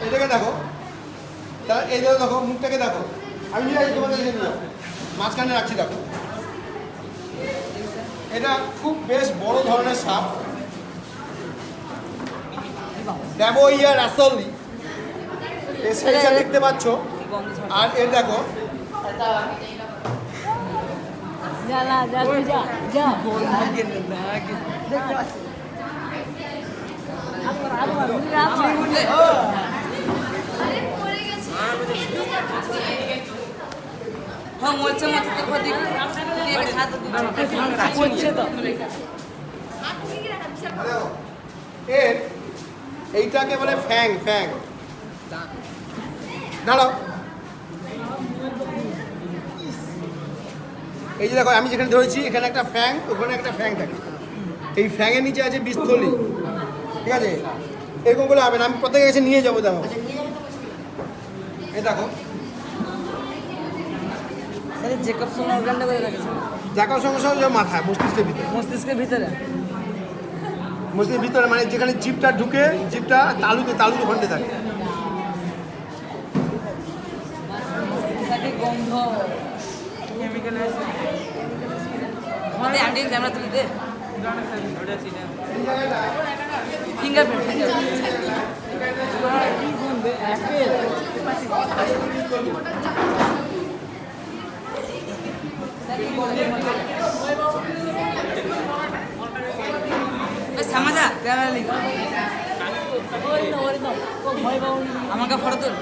এটাকে দেখো, তার এই দেখো মুখটাকে দেখো, আমি নিয়ে আসি তোমাদের নিয়ে যাও, মাঝখানে রাখছি দেখো। এটা খুব বেশ বড় ধরনের সাপ, ড্যাবোইয়া রাসলি এর সাইজটা দেখতে পাচ্ছ। আর এর দেখো এর এইটাকে বলে ফ্যাং। ফ্যাং দাঁড়াও, এই যে দেখো আমি যেখানে ধরেছি এখানে একটা ফ্যাং, ওখানে একটা ফ্যাং থাকে। এই ফ্যাংয়ের নিচে আছে বিস্থলি, ঠিক আছে? এরকম করে হবে না, আমি প্রত্যেকের কাছে নিয়ে যাবো। দেখো এই দেখো জ্যাকব সমস্যা মাথায়, মস্তিষ্কের ভিতরে মানে যেখানে জিভটা ঢুকে, জিভটা তালুতে ওখানে থাকে। আমাকে ফটো তুল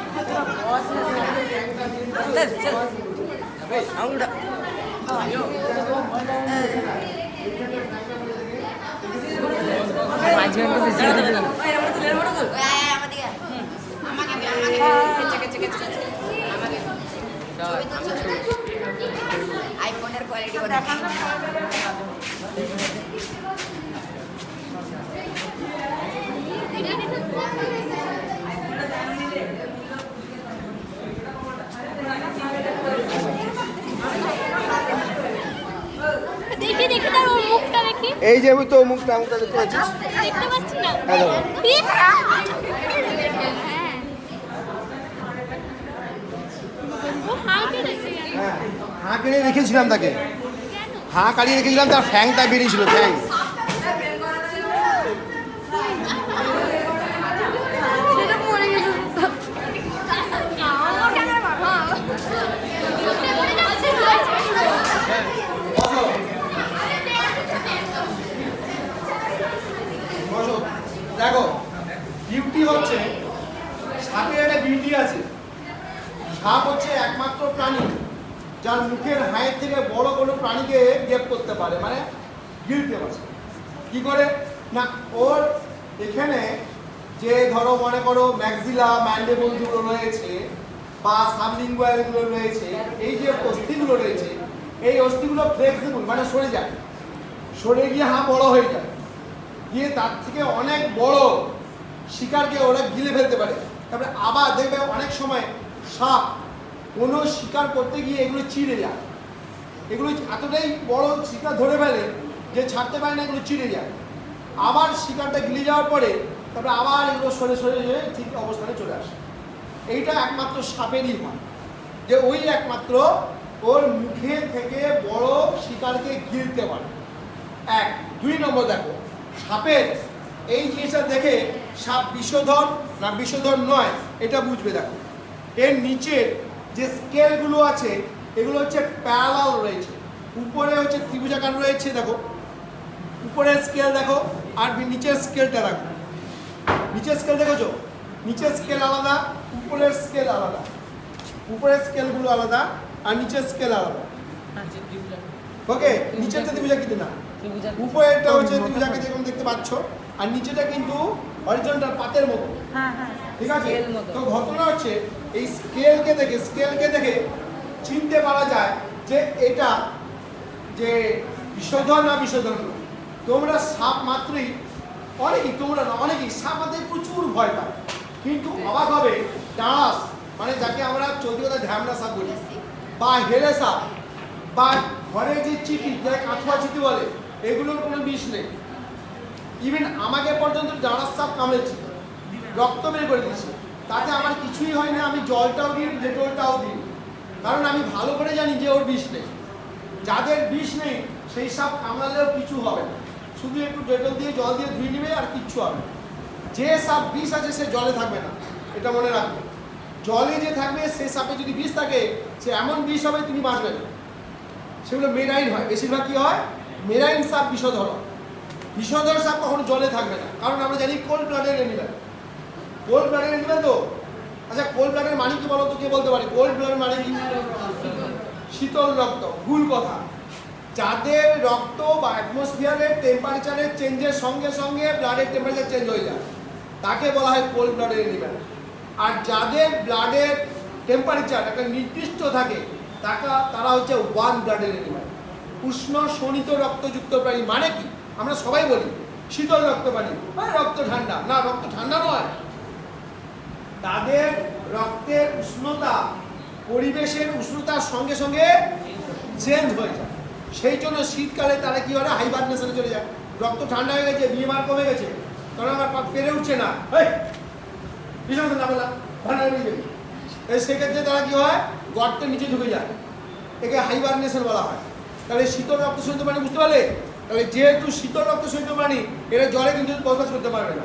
আইফোনের কোয়ালিটি দেখি দেখি তার মুখটা দেখি। এই যে তো মুখটা দেখতে পাচ্ছিস? দেখতে পাচ্ছি না। হ্যাঁ, হাঁ কেড়ে রেখেছিলাম তাকে, হাঁ কাড়িয়ে রেখেছিলাম, তার ফ্যাংটা বেরিয়েছিল, ফ্যাং। দেখো বিউটি হচ্ছে, সাপের একটা বিউটি আছে। সাপ হচ্ছে একমাত্র প্রাণী যার মুখের হাড়ের থেকে বড় কোনো প্রাণীকে গ্রেপ করতে পারে, মানে গিলতে পারে। কি করে না, ওর এখানে যে ধরো মনে করো ম্যাক্সিলা ম্যান্ডিবল যেগুলো রয়েছে বা সাবলিঙ্গুয়ালগুলো রয়েছে, এই যে অস্থিগুলো রয়েছে, এই অস্থিগুলো ফ্লেক্সিবল, মানে সরে যায়, সরে গিয়ে বড় হয়ে যায়, গিয়ে তার থেকে অনেক বড় শিকারকে ওরা গিলে ফেলতে পারে। তারপরে আবার দেখবে অনেক সময় সাপ কোনো শিকার করতে গিয়ে এগুলো চিড়ে যায়, এগুলো এতটাই বড় শিকার ধরে ফেলে যে ছাড়তে পারে না, এগুলো চিড়ে যায়। আবার শিকারটা গিলে যাওয়ার পরে তারপরে আবার এগুলো সরে যেয়ে ঠিক অবস্থানে চলে আসে। এইটা একমাত্র সাপেরই হয়, যে ওই একমাত্র ওর মুখে থেকে বড় শিকারকে গিলতে পারে। এক। 2 নম্বর দেখো, সাপের এই জিনিসটা দেখে সাপ বিষধর না বিষধর নয় এটা বুঝবে। দেখো এর নিচের যে স্কেলগুলো আছে এগুলো হচ্ছে প্যারালাল রয়েছে, উপরে হচ্ছে ত্রিভুজাকার রয়েছে। দেখো উপরের স্কেল দেখো, আর নিচের স্কেলটা দেখো। নিচের স্কেল দেখেছো? নিচের স্কেল আলাদা, উপরের স্কেল আলাদা, উপরের স্কেলগুলো আলাদা আর নিচের স্কেল আলাদা। ওকে, নিচেরটা ত্রিভুজা কিন্তু না, উপরেরটা হচ্ছে ত্রিভুজাকে যেরকম দেখতে পাচ্ছ, আর নিচেটা কিন্তু হরিজন্টাল পাতের মতো। ঠিক আছে? তো ঘটনা হচ্ছে এই স্কেলকে দেখে চিনতে পারা যায় যে এটা যে বিষধর না বিষধর না। তোমরা সাপ মাত্রই অনেকেই সাপ মাত্রই প্রচুর ভয় পায়, কিন্তু অবাক হবে ডাঁড়াস, মানে যাকে আমরা চলতি কথা ঢ্যামনা সাপ বলি, বা হেলে সাপ, বা ঘরে যে চিঠি, যারা কাঁথুয়া চিঠি বলে, এগুলোর কোনো বিষ নেই। ইভেন আমাকে পর্যন্ত ডাঁড়াস সাপ কামড়েছে, রক্ত বের করে দিয়েছে, তাতে আমার কিছুই হয় না, আমি জলটাও দিই, ডেটলটাও দিই, কারণ আমি ভালো করে জানি যে ওর বিষ নেই। যাদের বিষ নেই সেই সাপ কামড়ালেও কিছু হবে না, শুধু একটু ডেটল দিয়ে জল দিয়ে ধুয়ে নেবে আর কিচ্ছু হবে না। যে সাপ বিষ আছে সে জলে থাকবে না, এটা মনে রাখবে। জলে যে থাকবে সে সাপে যদি বিষ থাকে সে এমন বিষ হবে তুমি বাঁচবে না। সেগুলো মেরাইন হয়, বেশিরভাগ কী হয়, মেরাইন সাপ বিষধর হয়। বিষধর সাপ কখনো জলে থাকবে না, কারণ আমরা জানি কোল্ড ব্লাডের এনিম্যাল। কোল্ড ব্লাডের এনিম্যাল তো, আচ্ছা কোল্ড ব্লাডের মানে কি বলো তো, কে বলতে পারে কোল্ড ব্লাডের মানে কি? শীতল রক্ত। ভুল কথা। যাদের রক্ত বা অ্যাটমসফিয়ারের টেম্পারেচারের চেঞ্জের সঙ্গে সঙ্গে ব্লাডের টেম্পারেচার চেঞ্জ হয়ে যায় তাকে বলা হয় কোল্ড ব্লাডের এনিম্যাল। আর যাদের ব্লাডের টেম্পারেচার একটা নির্দিষ্ট থাকে তারা হচ্ছে ওয়ার্ম ব্লাডের এনিম্যাল। উষ্ণ শোণিত রক্তযুক্ত প্রাণী। মানে কি, আমরা সবাই বলি শীতল রক্ত প্রাণী, মানে রক্ত ঠান্ডা। না, রক্ত ঠান্ডা নয়, তাদের রক্তের উষ্ণতা পরিবেশের উষ্ণতার সঙ্গে সঙ্গে চেঞ্জ হয়ে যায়। সেই জন্য শীতকালে তারা কি হয়, হাইবারনেশনে চলে যায়। রক্ত ঠান্ডা হয়ে গেছে, বিএমআর কমে গেছে, কারণ আমার পেরে উঠছে না, বিছানা না বললাম ভান্ডার নিয়ে যাবে, সেক্ষেত্রে তারা কি হয়, গর্তের নিচে ঢুকে যায়। একে হাইবারনেশন বলা হয়। তাহলে শীতল রক্ত সহিত প্রাণী, বুঝতে পারলে? তাহলে যেহেতু শীতল রক্ত সহিত প্রাণী, এরা জলে কিন্তু বসবাস করতে পারবে না।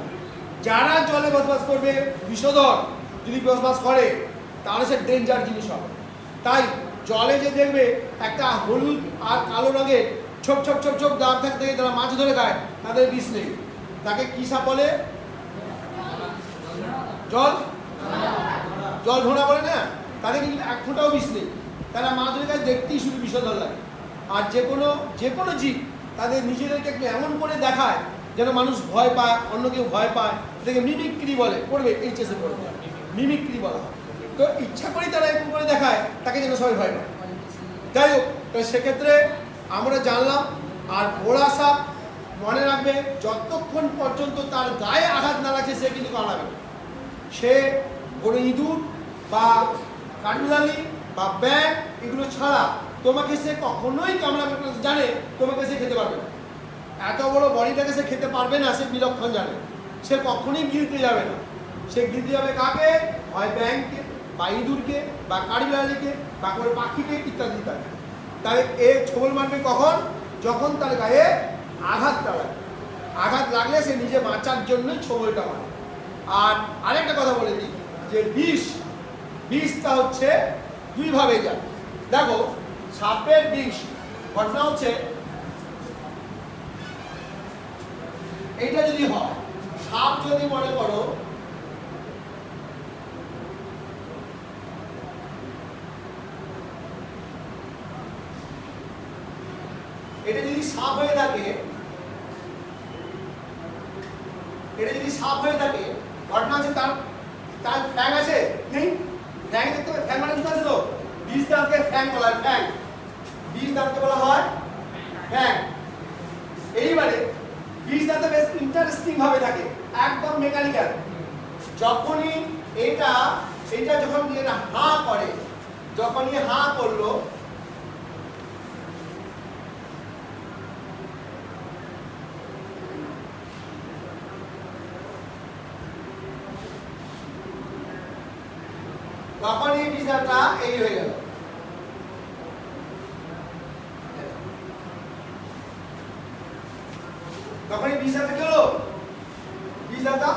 যারা জলে বসবাস করবে, বিষধর যদি বসবাস করে, তাহলে সে ডেঞ্জার জিনিস হবে। তাই জলে যে দেখবে একটা হলুদ আর কালো রঙের ছোপ ছোপ ছোপ ছোপ দাগ থাকতে তারা মাছ ধরে খায়, তাদের বিষ নেই। তাকে কি সাপ বলে? জল জল ঢোনা বলে না, তাদের কিন্তু এক ফোঁটাও বিষ নেই। তারা মাছ ধরে খায়, দেখতেই শুধু বিষধর লাগে। আর যে কোনো জীব তাদের নিজেদেরকে একটু এমন করে দেখায় যেন মানুষ ভয় পায়, অন্য কেউ ভয় পায়, এটাকে মিমিক্রি বলে। পড়বে এইচএসে পড়বে, মিমিক্রি বলা হয়। তো ইচ্ছা করেই তারা এরকম করে দেখায় তাকে যেন সবাই ভয় পায়। যাই হোক, তো সেক্ষেত্রে আমরা জানলাম। আর ঘোড়া সাপ মনে রাখবে, যতক্ষণ পর্যন্ত তার গায়ে আঘাত না লাগছে সে কিন্তু কামড়াবে না। সে কোনো ইঁদুর বা কাঠবিড়ালি বা ব্যাঙ এগুলো ছাড়া তোমাকে সে কখনোই কামড়াবে না, জানে তোমাকে সে খেতে পারবে না। এত বড় বডিটাকে সে খেতে পারবে না, সে বিলক্ষণ জানে। সে কখনোই গিলতে যাবে না। সে গিলতে যাবে কাকে? হয় ব্যাঙকে বা ইঁদুরকে বা কাঠবিড়ালিকে বা কোনো পাখিকে ইত্যাদি ইত্যাদি। তাহলে এ ছোবল মারবে কখন? যখন তার গায়ে আঘাতটা লাগে। আঘাত লাগলে সে নিজে বাঁচার জন্যই ছোবলটা মারে। আর আরেকটা কথা বলে দিই, যে বিষটা হচ্ছে দুইভাবে যায়। দেখো, সাপের বিষ ঘটনা হচ্ছে এইটা যদি হয়, সাপ যদি মনে করো এটা যদি সাপ হয়ে থাকে, ঘটনা হচ্ছে তার ফ্যাং আছে নেই? ফ্যাং দেখতে হবে, ফ্যাং মানে বুঝতে পারছো তো? বীজ দাঁতকে ফ্যাং বলা হয়, ফ্যাং। বীজ দাঁতকে বলা হয় ফ্যাং। এইবারে বীজ দাঁতে বেশ ইন্টারেস্টিং ভাবে থাকে, একদম মেকানিক্যাল। যখনই এইটা যখন হাঁ করে, যখনই হাঁ করলো, তখন এই বীজটা এই হয়ে গেল। তখন এই বীজটা কি হলো? বীজটা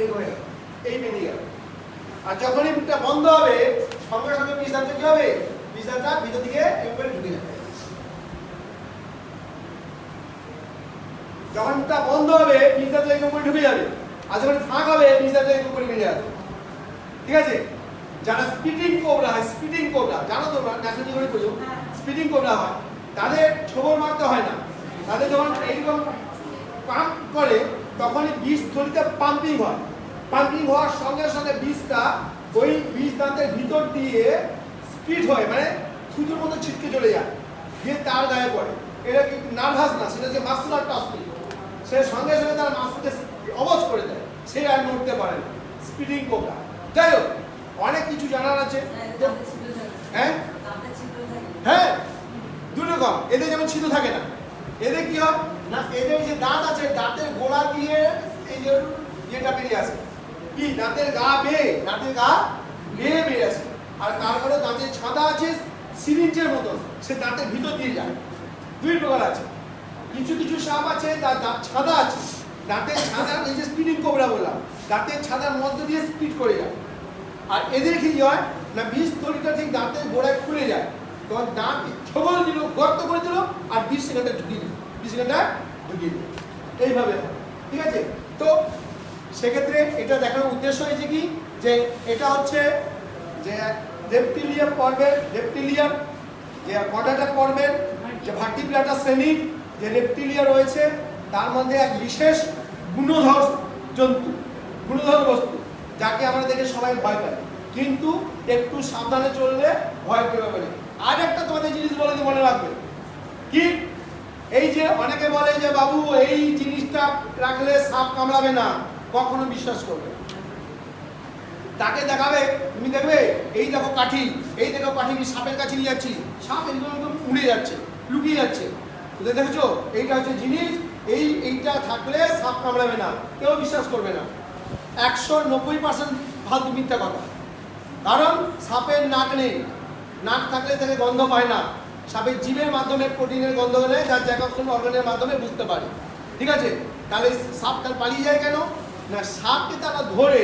এই হয়ে গেল, এই বেরিয়ে গেল। আর যখনই মুখটা বন্ধ হবে, সঙ্গে সঙ্গে বীজটা কি হবে? বীজটা ভিতর দিকে একবারে ঢুকে যাবে। যখন মুখটা বন্ধ হবে, বীজটা একদম করে ঢুকে যাবে। আর যখন ফাঁক হবে, বীজটা একদম করে বেরিয়ে যাবে। ঠিক আছে? যারা স্পিডিং কোবরা হয়, স্পিডিং কোবরা জানো তোমরা, ন্যাশনাল জিওগ্রাফি পড়ছো, স্পিডিং কোবরা হয়, তাদের ছোবল মারতে হয় না। তাদের যখন এইরকম পাম্প করে, তখনই বীজ থলিতে পাম্পিং হয়। পাম্পিং হওয়ার সঙ্গে সঙ্গে বীজটা ওই বীজ দাঁতের ভিতর দিয়ে স্পিড হয়, মানে থুতুর মতো ছিটকে চলে যায়, দিয়ে তার গায়ে পড়ে। এটা কি নার্ভাস না, সেটা যে মাসকুলার টাস্কিং, সে সঙ্গে সঙ্গে তার মাসকুলকে অবশ করে দেয়, সে আর নড়তে পারে না। Speeding cobra. যাই হোক, অনেক কিছু জানার আছে। হ্যাঁ হ্যাঁ, দুরকম। এদের যেমন ছিদ্র থাকে না, এদের কি হয় না, এদের যে দাঁত আছে, দাঁতের গোড়া দিয়ে এই যে ইয়েটা বেরিয়ে আসে, কি দাঁতের গা বেয়ে আছে। আর তারপরে দাঁতের ছাদা আছে সিরিঞ্জের মতন, সে দাঁতের ভিতর দিয়ে যায়। দুই প্রকার আছে। কিছু কিছু সাপ আছে তার দাঁত ছাদা আছে, দাঁতের ছাদা, এই যে স্পিডিং কোবরা বললাম, দাঁতের ছাদার মধ্য দিয়ে স্পিড করে যায়। আর এদের কি হয় না, বিষথলিটা ঠিক দাঁতের গোড়ায় খুলে যায়, তখন দাঁত ছবল দিল, গর্ত করে দিল, আর 20 সেকেন্ডে ঢুকিয়ে দিল, 20 সেকেন্ডে ঢুকিয়ে দিল, এইভাবে হয়। ঠিক আছে? তো সেক্ষেত্রে এটা দেখানোর উদ্দেশ্য হয়েছে কি, যে এটা হচ্ছে যে রেপ্টিলিয়ান পর্বের, রেপ্টিলিয়ান যে কর্ডাটা পর্বের যে ভার্টিব্রাটা শ্রেণীর যে রেপ্টিলিয়া রয়েছে, তার মধ্যে এক বিশেষ গুণধর জন্তু, গুণধর বস্তু, যাকে আমরা দেখে সবাই ভয় পাই, কিন্তু একটু সাবধানে চললে ভয় পেয়ে যাবে। আর একটা তোমাদের জিনিস বলে দিই, মনে রাখবে কি, এই যে অনেকে বলে যে বাবু এই জিনিসটা রাখলে সাপ কামড়াবে না, কখনো বিশ্বাস করবে না। তাকে দেখাবে, তুমি দেখবে এই দেখো কাঠি, এই দেখো কাঠি, আমি সাপের কাছে নিয়ে যাচ্ছি, সাপ একদম উড়ে যাচ্ছে, লুকিয়ে যাচ্ছে, বুঝতে দেখেছো? এইটা হচ্ছে জিনিস, এইটা থাকলে সাপ কামড়াবে না, কেউ বিশ্বাস করবে না। 190% ফালতু মিথ্যা কথা। কারণ সাপের নাক নেই, নাক থাকলে থেকে গন্ধ পায় না, সাপের জীবের মাধ্যমে প্রোটিনের গন্ধ হলে যার জ্যাকবসন অর্গানের মাধ্যমে বুঝতে পারে। ঠিক আছে? তাহলে সাপ তার পালিয়ে যায় কেন না, সাপকে তারা ধরে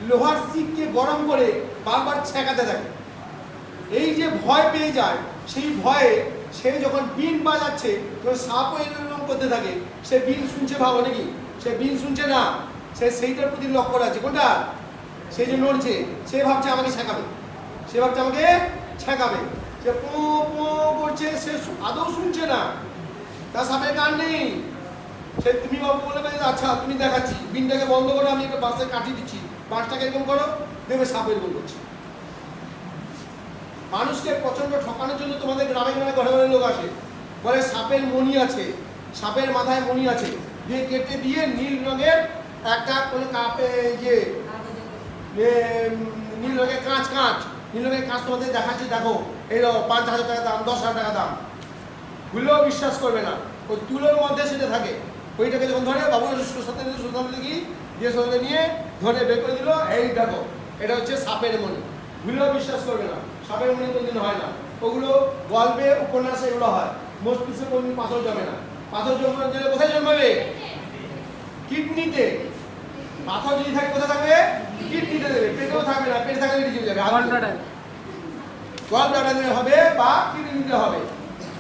লোহার শিককে গরম করে বারবার ছেঁকাতে থাকে। এই যে ভয় পেয়ে যায়, সেই ভয়ে সে যখন বিন বাজাচ্ছে, তখন সাপও এরকম করতে থাকে। সে বিন শুনছে, ভাবো নাকি সে বিন শুনছে না, সে সেইটার প্রতি লক্ষ্য রাখছে, কোনটা সেই যে নড়ছে, সে ভাবছে আমাকে ছেঁকাবে, সে ভাবছে আমাকে ছেঁকাবে, সে পো পো করছে, সে আদৌ শুনছে না, তার সাপের কান নেই। সে তুমি বাবু বলবে আচ্ছা তুমি দেখাচ্ছি, বিনটাকে বন্ধ করো, আমি একটা বাসে কাটি দিচ্ছি, বাসটাকে এরকম করো, দেখবে সাপ এরকম করছে। মানুষকে প্রচন্ড ঠকানোর জন্য তোমাদের গ্রামে গ্রামে ঘরে ঘরে লোক আসে, বলে সাপের মণি আছে, সাপের মাথায় মণি আছে, দিয়ে কেটে দিয়ে নীল রঙের একটা কোনো কাপে যে নীল রঙের কাঁচ, নীল রঙের কাঁচ তোমাদের দেখাচ্ছি, দেখো এই 5,000 টাকা দাম, 10,000 টাকা দাম, ভুলেও বিশ্বাস করবে না। ওই তুলোর মধ্যে সেটা থাকে, ওইটাকে যখন ধরে বাবু সাথে দেখি দিয়ে সাথে নিয়ে ধরে বের করে দিল, এই দেখো এটা হচ্ছে সাপের মণি, ভুলেও বিশ্বাস করবে না। সাপের মণি কোনদিন হয় না, ওগুলো গল্পে উপন্যাসে এগুলো হয়, মস্তিষ্কে কোনদিন পাথর জমে না। পাথর জমে কোথায় জন্মাবে? কিডনিতে। পাথর যদি থাকে কোথায় থাকবে? কিডনিতে দেবে, পেটেও থাকবে না, পেটে থাকলে বেরিয়ে যাবে, গল ব্লাডারে হবে বা কিডনিতে হবে।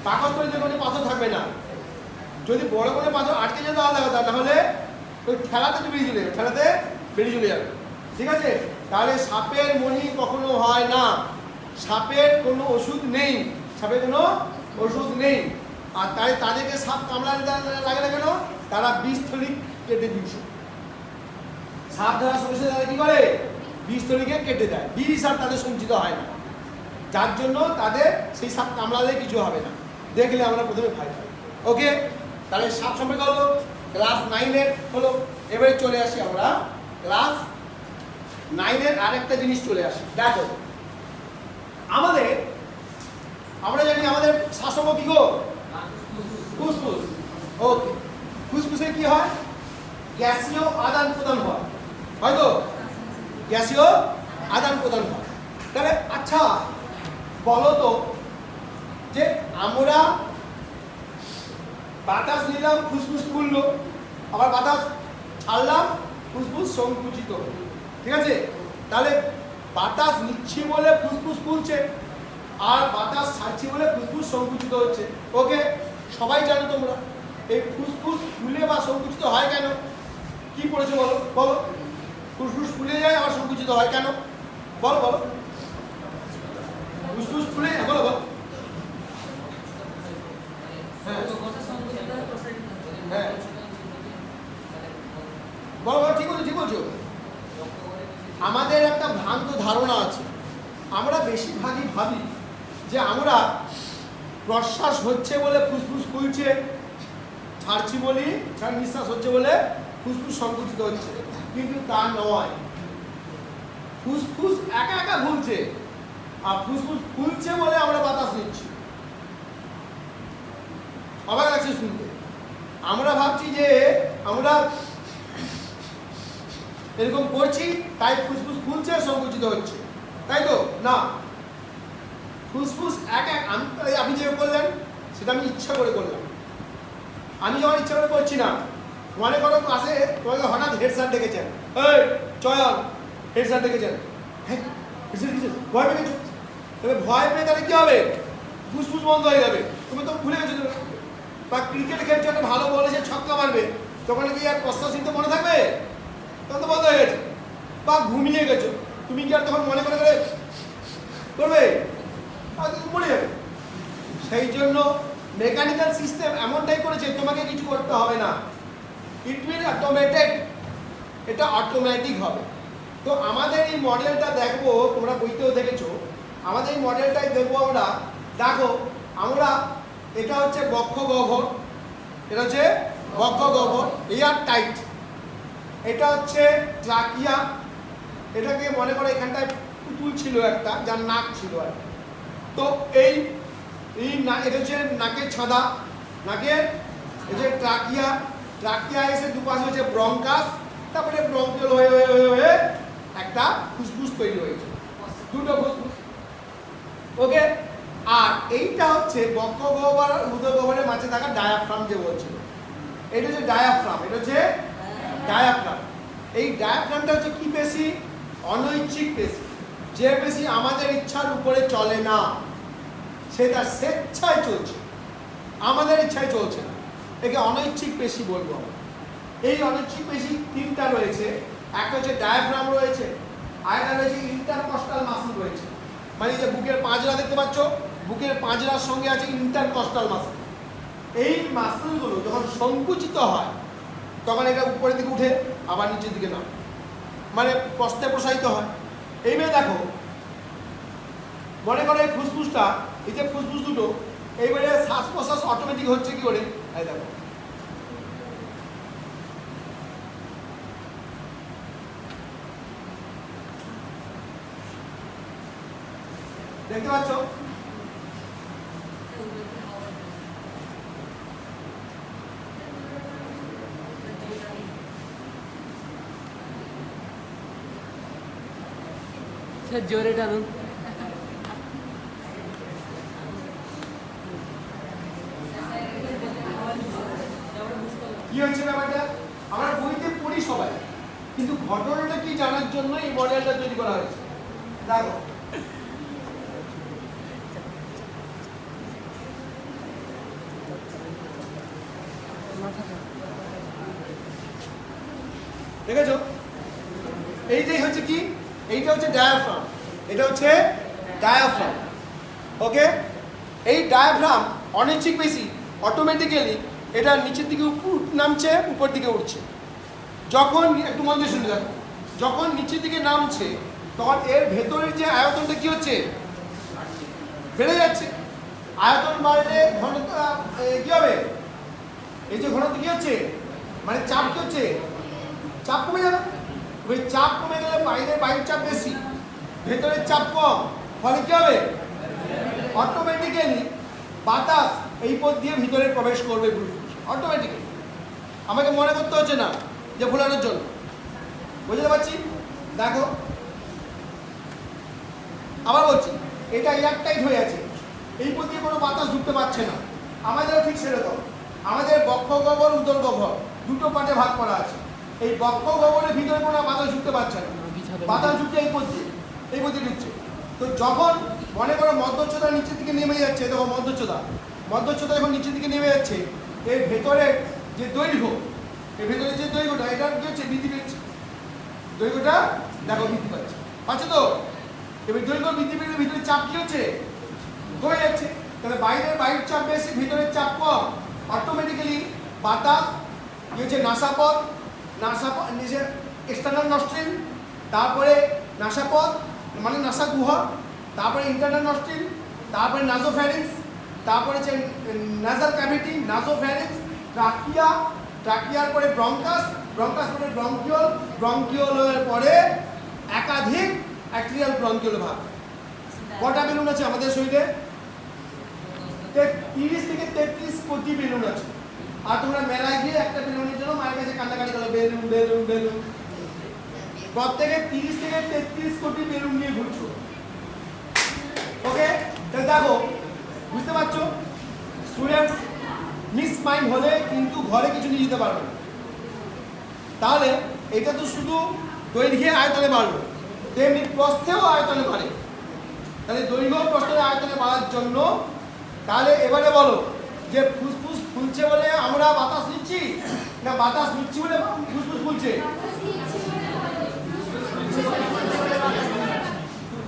পাকস্থলীতে কোনো পাথর থাকবে না। যদি বড় কোনো পাথর আটকে যেত আলাদা কথা, তাহলে ওই ঠেলাতে বেরিয়ে চলে যাবে, ঠেলাতে বেরিয়ে চলে যাবে। ঠিক আছে? তাহলে সাপের মণি কখনো হয় না, সাপের কোনো ওষুধ নেই, সাপের কোনো ওষুধ নেই। আর তাই তাদেরকে সাপ কামড়াতে লাগে না কেন? তারা বিষথলি কেটে দিচ্ছে। সাপ ধরার সঙ্গে সঙ্গে তারা কি করে? বিষথলিকে কেটে দেয়, বিষ আর তাদের সঞ্চিত হয় না, যার জন্য তাদের সেই সাপ কামড়ালে কিছু হবে না, দেখলে আমরা প্রথমে ভয় পাই। ওকে, তাহলে সাপ সম্পর্কে হলো, ক্লাস 9-এর হলো। এবারে চলে আসি আমরা ক্লাস 9-এর আরেকটা জিনিস চলে আসি। দেখো আমরা জানি আমাদের শ্বাসঙ্গ কি গো? ফুসফুস। ওকে, ফুসফুসে কি হয়? গ্যাসীয় আদান প্রদান হয়, হয়তো গ্যাসীয় আদান প্রদান হয়। তাহলে আচ্ছা বলো তো, যে আমরা বাতাস নিলাম, ফুসফুস ফুললো, আবার বাতাস ছাড়লাম, ফুসফুস সংকুচিত। ঠিক আছে? তাহলে বাতাস নিচ্ছি বলে ফুসফুস ফুলছে, আর বাতাস ছাড়ছি বলে ফুসফুস সংকুচিত হচ্ছে। ওকে, সবাই জানো তোমরা এই ফুসফুস ফুলে বা সংকুচিত হয় কেন? কি পড়েছো বলো বলো? ফুসফুস ফুলে যায় আবার সংকুচিত হয় কেন? বলো বলো। ফুসফুস ফুলে বলো বলো। হ্যাঁ হ্যাঁ বলো বলো, ঠিক বলছো ঠিক বলছো। আমাদের একটা ভ্রান্ত ধারণা আছে, আমরা বেশিরভাগই ভাবি যে আমরা প্রশ্বাস হচ্ছে বলে ফুসফুস ফুলছে, ছাড়ছি বলি নিঃশ্বাস হচ্ছে বলে ফুসফুস সংকুচিত হচ্ছে, কিন্তু তা নয়। ফুসফুস একা একা ফুলছে, আর ফুসফুস ফুলছে বলে আমরা বাতাস নিচ্ছি। অবাক লাগছে শুনতে। আমরা ভাবছি যে আমরা এরকম করছি তাই ফুসফুস ফুলছে, সংকুচিত হচ্ছে, তাই তো না? ফুসফুস এক এক আপনি যে করলেন সেটা আমি ইচ্ছা করে করলাম। আমি যখন ইচ্ছা করে করছি না, মনে করো ক্লাসে তোমাকে হঠাৎ হেড স্যার ডেকেছেন, এই চয়ন হেড স্যার ডেকেছেন, হ্যাঁ ভয় পেয়ে গেছো, তবে ভয় পেয়ে তাহলে কী হবে? ফুসফুস বন্ধ হয়ে যাবে, তুমি তো ভুলে গেছো। বা ক্রিকেট খেলছো, একটা ভালো বলে সে ছক্কা মারবে, তখন কি আর প্রশ্বাস নিতে মনে থাকবে? তখন তো বন্ধ হয়ে গেছে। বা ঘুমিয়ে গেছো, তুমি কি আর তখন মনে করে করবে? আর তুমি মরে যাবে। সেই জন্য মেকানিক্যাল সিস্টেম এমনটাই করেছে, তোমাকে কিছু করতে হবে না, ইট উইল অটোমেটেড, এটা অটোমেটিক হবে। তো আমাদের এই মডেলটা দেখবো, তোমরা বইতেও দেখেছো, আমাদের এই মডেলটাই দেখবো আমরা। দেখো আমরা, এটা হচ্ছে বক্ষ গহ্বর, এটা হচ্ছে বক্ষ গহ্বর, এয়ার টাইট। এটা হচ্ছে ট্রাকিয়া, এটাকে মনে করো এখানটায় পুতুল ছিল একটা, যার নাক ছিল আর। তো এই এটা হচ্ছে নাকের ছাদা, নাকের এই যে ট্রাকিয়া, ট্রাকিয়া এসে দুপাশে হচ্ছে ব্রঙ্কাস, তারপরে ব্রঙ্কিওল হয়ে হয়ে হয়ে হয়ে একটা ফুসফুস তৈরি হয়েছে, দুটো ফুসফুস। ওকে, আর এইটা হচ্ছে বক্ষ গহ্বর আর উদর গহ্বরের মাঝে থাকা ডায়াফ্রাম যে বলছিল, এটা হচ্ছে ডায়াফ্রাম, এটা হচ্ছে ডায়াফ্রাম। এই ডায়াফ্রামটা হচ্ছে কি পেশি? অনৈচ্ছিক পেশি। যে পেশি আমাদের ইচ্ছার উপরে চলে না, সেটা স্বেচ্ছায় চলছে, আমাদের ইচ্ছায় চলছে না, একে অনৈচ্ছিক পেশি বলবো আমরা। এই অনৈচ্ছিক পেশি তিনটা রয়েছে, একটা হচ্ছে ডায়াফ্রাম রয়েছে, আরেকটা রয়েছে ইন্টারকস্টাল মাসল রয়েছে, মানে যে বুকের পাঁজরা দেখতে পাচ্ছ, বুকের পাঁজরার সঙ্গে আছে ইন্টারকস্টাল মাসল। এই মাসলগুলো যখন সংকুচিত হয় তখন এটা উপরের দিকে উঠে আবার নিচের দিকে নামে, মানে প্রস্থে প্রসারিত হয়। এইভাবে দেখো, মনে করো এই ফুসফুসটা, এই যে ফুসফুস দুটো, এইবারে শ্বাস প্রশ্বাস অটোমেটিক হচ্ছে কি করে? এই দেখো, দেখতে পাচ্ছ? জোরে টানুন। কি হচ্ছে ব্যাপারটা? আমরা বইতে পড়ি সবাই, কিন্তু ঘটনাটা কি জানার জন্য এই মডেলটা তৈরি করা হয়েছে। দেখো, দেখেছো? এইটাই হচ্ছে কি, এইটা হচ্ছে ডায়াফ্রাম, এটা হচ্ছে ডায়াফ্রাম। ওকে, এই ডায়াফ্রাম অনৈচ্ছিক পেশি অটোমেটিক্যালি এটা নিচের দিকে নামছে, উপর দিকে উঠছে। যখন একটু মন দিয়ে শুনে দেখো, যখন নিচের দিকে নামছে তখন এর ভেতরের যে আয়তনটা কি হচ্ছে? বেড়ে যাচ্ছে। আয়তন বাড়লে ঘনত্ব কি হবে? এই যে ঘনত্ব কি হচ্ছে, মানে চাপ কি হচ্ছে? চাপ কমে যাবে। ওই চাপ কমে গেলে বাইরের বায়ুর চাপ বেশি, ভেতরের চাপ কম, ফলে কি হবে? অটোমেটিক্যালি বাতাস এই পথ দিয়ে ভিতরে প্রবেশ করবে, অটোমেটিক্যালি। আমাকে মনে করতে হচ্ছে না যে ভোলানোর জন্য, বুঝতে পারছি? দেখো আবার বলছি, এটা এয়ারটাইট হয়ে আছে, এই পথ দিয়ে কোনো বাতাস ঢুকতে পারছে না। আমাদেরও ঠিক সেরকম, আমাদের বক্ষ গহ্বর উদর গহ্বর দুটো পার্টে ভাগ করা আছে। এই বক্ষ গহ্বরের ভিতরে কোনো বাতাস ঢুকতে পারছে না, বাতাস ঢুকছে এই পথ দিয়ে, এই পথ দিয়ে ঢুকছে। তো যখন মনে করো মধ্যচ্ছদা নিচের দিকে নেমে যাচ্ছে, দেখো মধ্যচ্ছদা যখন নিচের দিকে নেমে যাচ্ছে, এর ভেতরে যে দৈর্ঘ্য, এর ভেতরে যে দৈর্ঘ্যটা, এটা কি হচ্ছে? বৃদ্ধি পেয়েছে। দৈর্ঘ্যটা দেখো বৃদ্ধি পাচ্ছে, পাচ্ছে তো? এবার দৈর্ঘ্য বৃদ্ধি পেলে ভিতরে চাপ কি হচ্ছে? কমে যাচ্ছে। তাহলে বাইরের বায়ুর চাপ বেশি, ভিতরের চাপ কম, অটোমেটিক্যালি বাতাস কি হচ্ছে? নাসাপথ নিজের এক্সটার্নাল নস্ট্রিল, তারপরে নাসাপথ মানে নাসা গুহা, তারপরে ইন্টারনাল নস্ট্রিল, তারপরে নাজোফ্যারিংস, তারপরে হচ্ছে নাসাল ক্যাভিটি, নাজোফ্যারিংস, ট্রাকিয়ার পরে ব্রঙ্কাস পরে ব্রঙ্কিওলের পরে একাধিক অ্যাট্রিয়াল ব্রঙ্কিওল ভাগ। কটা বেলুন আছে আমাদের শরীরে? 30 থেকে 33 কোটি বেলুন আছে। আর তোমরা মেলায় গিয়ে একটা বেলুনের জন্য মায়ের কাছে কান্নাকাটি করো, বেলুন বেলুন বেলুন। প্রত্যেকে 30 থেকে 33 কোটি বেলুন নিয়ে ঘুরছো। ওকে, তাহলে দেখো বুঝতে পারছো, স্টুডেন্টস মিস মাইন্ড হলে কিন্তু ঘরে কিছু নিয়ে যেতে পারবে না। তাহলে এটা তো শুধু দৈর্ঘ্যে আয়তনে বাড়লো, তেমনি প্রস্থেও আয়তনে বাড়ে। তাহলে দৈর্ঘ্য প্রস্থের আয়তনে বাড়ার জন্য তাহলে এবারে বলো যে ফুসফুস ফুলছে বলে আমরা বাতাস নিচ্ছি, না বাতাস নিচ্ছি বলে ফুসফুস ফুলছে?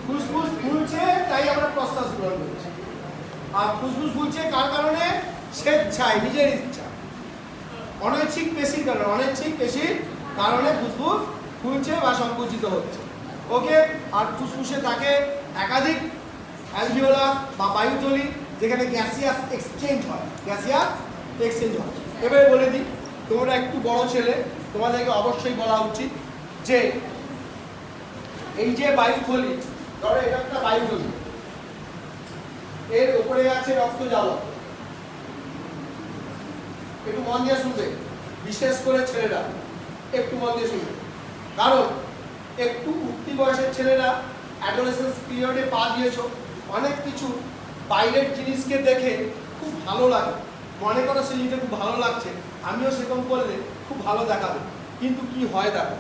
ফুসফুস ফুলছে তাই আমরা প্রশ্বাস গ্রহণ করছি। আর ফুসফুস ফুলছে কার কারণে? স্বেচ্ছায়, নিজের ইচ্ছা, অনৈচ্ছিক পেশির কারণে। অনৈচ্ছিক পেশির কারণে ফুসফুস ফুলছে বা সংকুচিত হচ্ছে। ওকে, আর ফুসফুসে থাকে একাধিক অ্যালভিওলাস বা বায়ুথলি, যেখানে গ্যাসিয়াস এক্সচেঞ্জ হয়, গ্যাসিয়াস এক্সচেঞ্জ হয়। এবারে বলে দিই, তোমরা একটু বড় ছেলে, তোমাদেরকে অবশ্যই বলা উচিত যে এই যে বায়ুথলি, ধরো এটা একটা বায়ুথলি, এর উপরে আছে রক্তজালক। একটু মন দিয়ে শুনবে, বিশেষ করে ছেলেরা একটু মন দিয়ে শুনবে, কারণ একটু উঠতি বয়সের ছেলেরা অ্যাডোলেসেন্স পিরিয়ডে পা দিয়েছো, অনেক কিছু বাইরের জিনিসকে দেখে খুব ভালো লাগে, মনে করো সেই জিনিসটা খুব ভালো লাগছে, আমিও সেরকম করলে খুব ভালো দেখাবে। কিন্তু কি হয় দেখো,